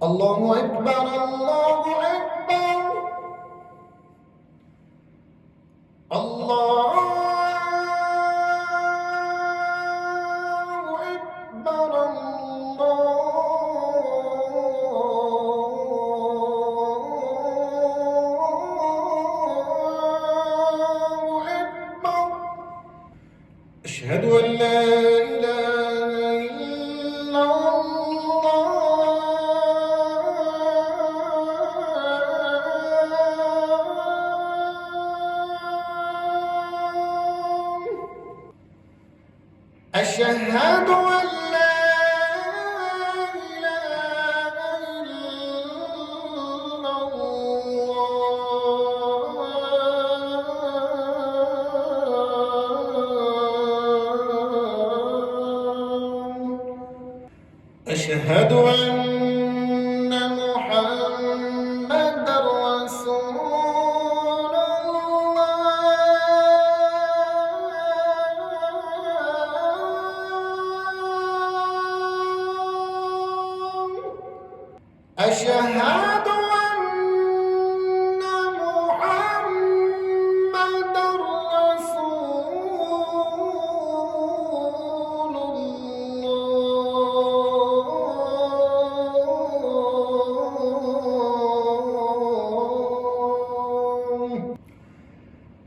الله أكبر الله أكبر الله أكبر الله أكبر. أشهد أن لا إله إلا أشهد أن لا إله إلا الله. أشهد أن محمدًا رسول أشهد أن محمدًا رسول الله.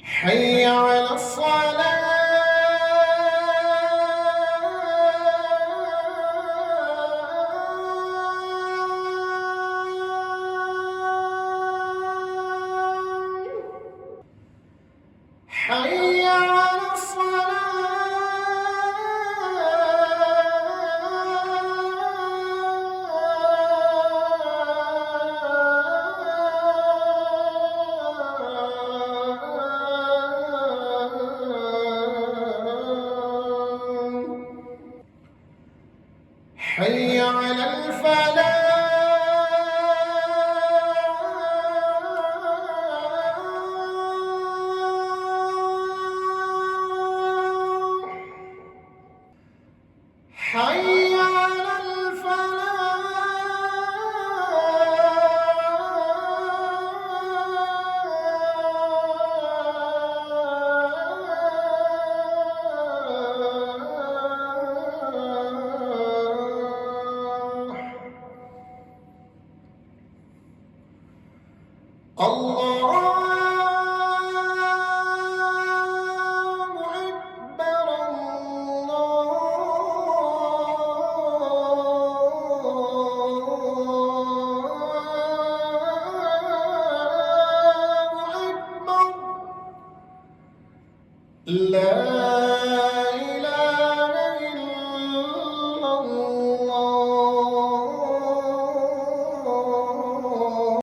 حي على الصلاة. حي على الصلاة. حي على الفلاح. حي على الفلاح. الله أكبر الله أكبر. لا